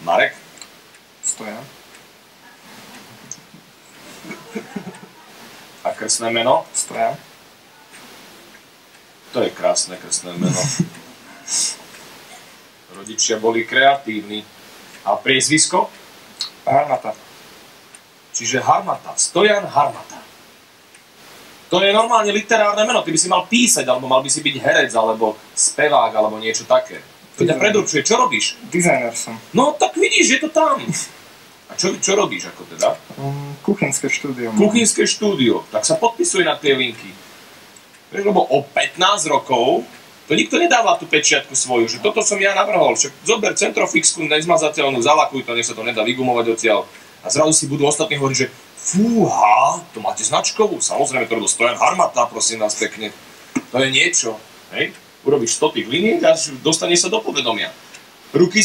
Marek? Stojan. A krstné meno? Stojan. To je krásne krstné meno. Rodičia boli kreatívni. A priezvisko? Harmata. Čiže Harmata. Stojan Harmata. To je normálne literárne meno. Ty by si mal písať, alebo mal by si byť herec, alebo spevák, alebo niečo také. To ťa predurčuje. Čo robíš? Dizajner som. No tak vidíš, je to tam. A čo robíš ako teda? Kuchynské štúdio. Kuchynské štúdio. Tak sa podpisuj na tie linky. Lebo o 15 rokov to nikto nedáva tú pečiatku svoju, že toto som ja navrhol. Však zober centrofixku nezmazateľnú, zalakuj to, nech sa to nedá vygumovať odtiaľ. A zrazu si budú ostatní hovoriť, že fúha, to máte značkovú. Samozrejme, to robil Stojan Harmata, prosím vás pekne. To je niečo. Hej? Urobíš 100 tých liniek a dostaneš sa do povedomia. Ruky